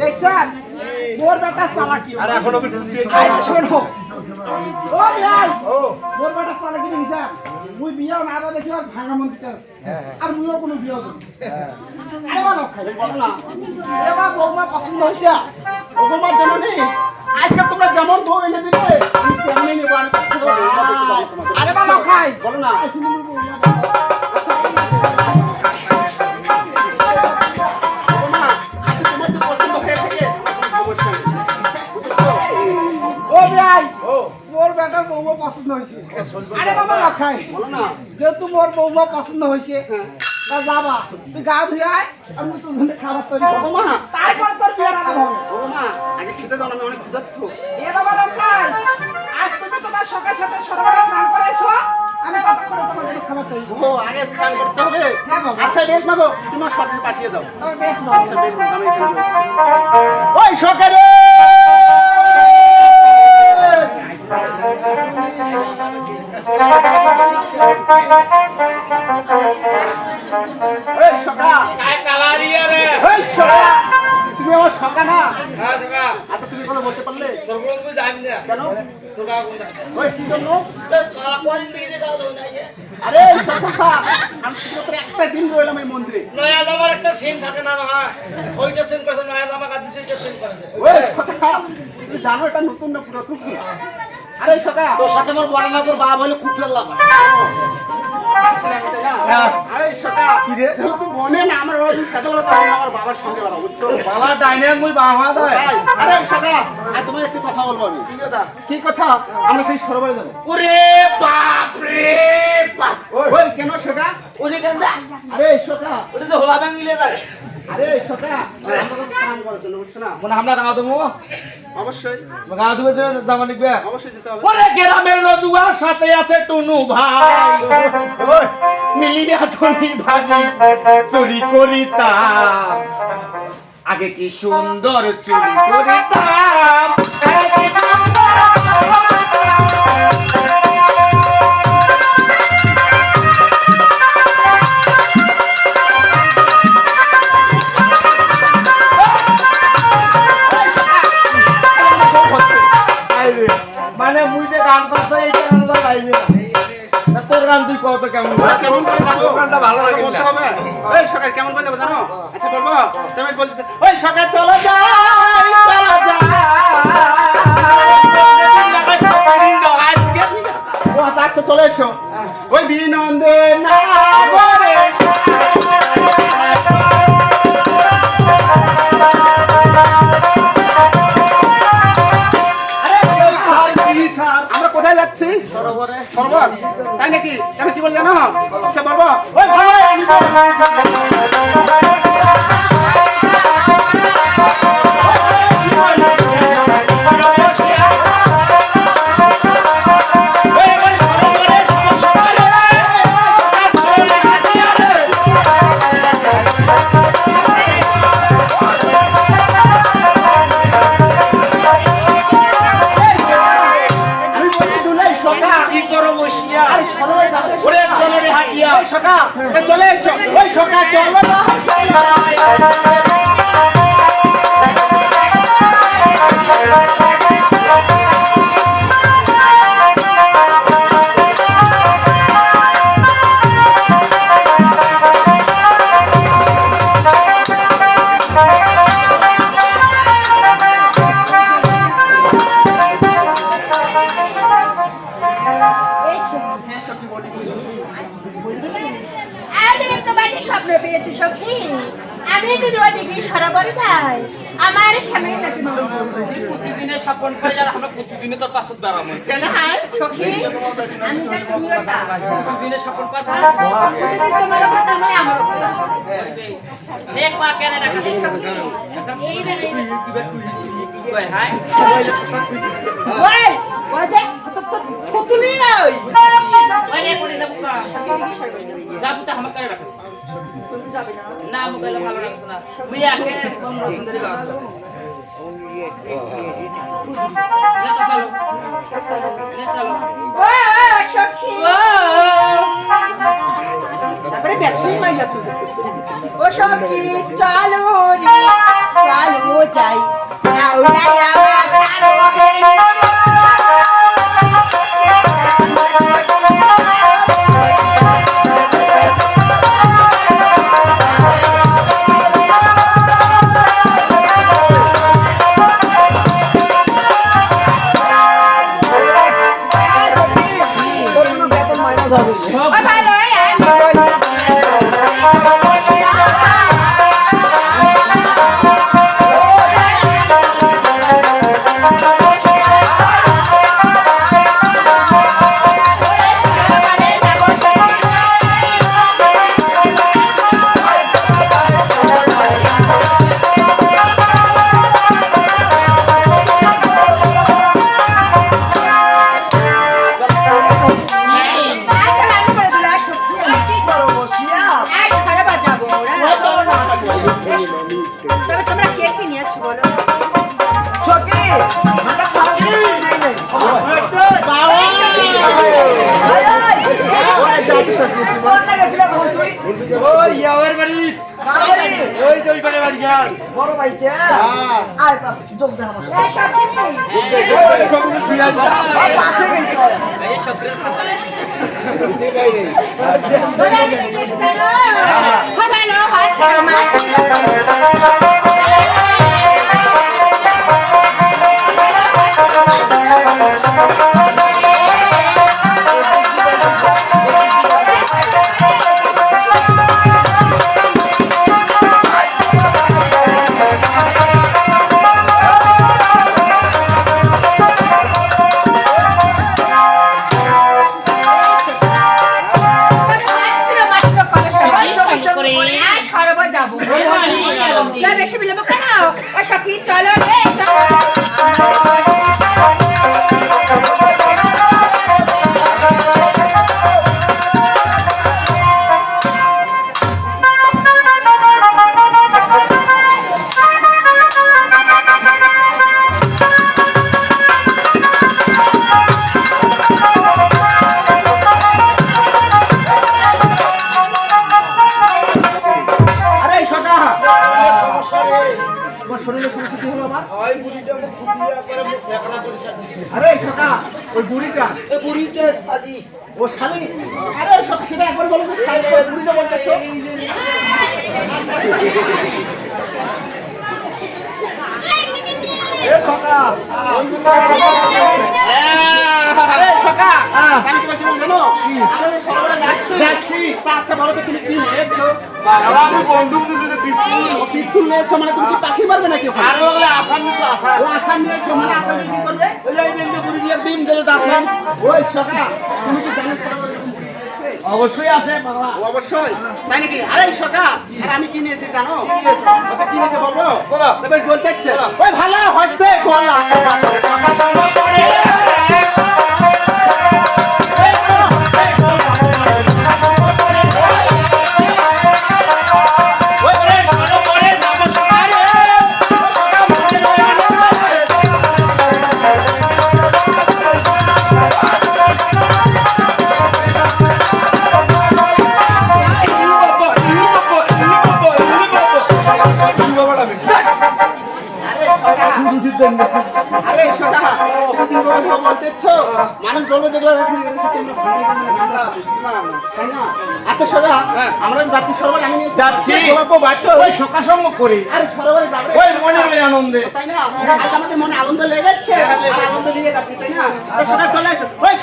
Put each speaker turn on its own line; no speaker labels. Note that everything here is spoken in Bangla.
দেখছেন মোর বেটা চালাকি আর এখনো আচ্ছা শোনো ও ভাই মোর বেটা চালাকি দিছেন মুই বিয়া না দা দেখি আর ভাঙা মন্দির আর মুইও কোনো বিয়া দেব আরে বাবা খাই বল না এবা বৌমা পছন্দ হইছে বৌমা জানোনি আজকে তোমরা যেমন বউ এনে দিলে আমি তেমনি নেব আরে বাবা খাই বল না পছন্দ হয়েছে আরে বাবা খাই বলো না যেহেতু মোর বৌমা পছন্দ হয়েছে যাবা তুই গা ধুয়ে আয় আমি তো খাবার তৈরি করবো মা তারপরে তোর বিয়ার আলাপ হবে ও মা আগে খেতে দাও না অনেক ক্ষুধার্ত এ বাবা খাই আজ তুমি তোমার সকাল সকাল সকালে স্নান করে এসো আমি কথা করে তোমার জন্য খাবার তৈরি করব ও আগে স্নান করতে হবে হ্যাঁ বাবা আচ্ছা বেশ মাগো তোমার সকালে পাঠিয়ে দাও বেশ বাবা আচ্ছা বেশ আমি ওই সকালে তুমি আমার সকা না আচ্ছা তুমি কথা বলতে পারলে আরে একটা দিন রইলাম এই মন্দিরে
নয়া জামার একটা সিন থাকে না ওইটা সিন করেছে নয়া জামা কাঁদিছে ওইটা সিন করেছে
তুমি জানো এটা নতুন না পুরাতন আরে সকা
তোর সাথে আমার বড় না তোর বাবা হলে খুব ফেললাম
আরে সকা কি রে তুই মনে না আমার আমার বাবার সঙ্গে বলা বুঝছো
বাবা ডাইনিং মুই বাবা দেয়
আরে সকা আর তোমার একটু কথা বলবো আমি কি কথা আমরা সেই সরোবরে যাব
ওরে বাপ রে বাপ
ওই কেন সকা
ওরে কেন
আরে সকা
ওটা তো হোলা ভাঙিলে যায়
আরে সকা আমরা তো কাম করার জন্য বুঝছো না
মানে আমরা গাঁও দেবো
অবশ্যই
গাঁও দেবো জামা লিখবে
অবশ্যই যেতে হবে
ওরে গ্রামের নজুয়ার সাথে আছে টুনু ভাই মিলিয়া ধনী ভাজি চুরি করিতাম আগে কি সুন্দর চুরি করিতাম মানে মুই যে গান পাচ্ছি এই গানটা গাইবে না তোর গান তুই কত কেমন
কেমন করে গাবো
গানটা ভালো লাগে
বলতে হবে ওই সকাল কেমন করে যাবো জানো আচ্ছা বলবো তুমি বলতেছ ওই সকাল চলো যাই
আজকে
ও আচ্ছা চলে এসো ওই বিনন্দন নাগরে আমরা কোথায় যাচ্ছি
সরোবরে
সরোবর তাই নাকি আমি কি বললে না আচ্ছা বলবো ওই ভাই চলে এসো ওই সকাল চলো না
আমার সামনে নাকি
প্রতিদিনের স্বপ্ন পাই আর আমরা প্রতিদিনে তোর পাশে দাঁড়াবো
কেন হাই সখী আমি তো তুমিও তা
প্রতিদিনের স্বপ্ন পাই
তোমার কথা নয় আমার কথা
একবার কেন রাখা
এই রে
কই হাই
ওই ওই যে পুতুলি ওই
ওই কোনে যাব কা যাব তো আমাকে করে রাখা
তুমি যাবে না
না মোবাইল ভালো লাগছে না মুই আকে সুন্দরী গাছ
ও সখী চলো রে চলো যাই আউলা যাওয়া ছাড়ো রে বড় ভাইকে আয় তা যোগ দেন আমার পাশে গেছে বেশি বিলম্ব কেন সখী চলো রে
আরে কাকা ওই বুড়িটা শালি ও শালি আরে সব সেটা একবার বলো তো শালি ওই বুড়িটা বলতেছো এ সকা আরে সকা আমি কি বলছি জানো আমরা সকালে যাচ্ছি তা আচ্ছা বলো তো তুমি কি নিয়েছো
বাবা আমি বন্দুক নিয়ে পিস্তল
ও পিস্তল নিয়েছো মানে তুমি কি পাখি মারবে নাকি
আর ওগুলো আসান নিছো আসান
ও আসাম নিয়েছো মানে আসাম কি করবে
ওই যে এই বুড়ি দিয়ে ডিম দিলে দাঁতন
ওই সকা তুমি কি জানো
অবশ্যই আছে বাবা
অবশ্যই তাই নাকি আরে সকা আর আমি কি নিয়েছি জানো আচ্ছা কি নিয়েছে বলবো
বলো
তবে বলতে ইচ্ছে ওই ভালো হসতে করলা আরে সকা তুমি বলবো বলতেছো মানুষ বলবে যেগুলো তাই না আচ্ছা সকা আমরা যাচ্ছি সরোবর আমি
যাচ্ছি
বলবো বাচ্চা
ওই সকাসঙ্গ করি
আরে সরোবরে যাবে
ওই মনে আনন্দে
তাই না আজ আমাদের মনে আনন্দ লেগেছে আর আনন্দ নিয়ে যাচ্ছি তাই না সকাল চলে আসো ওই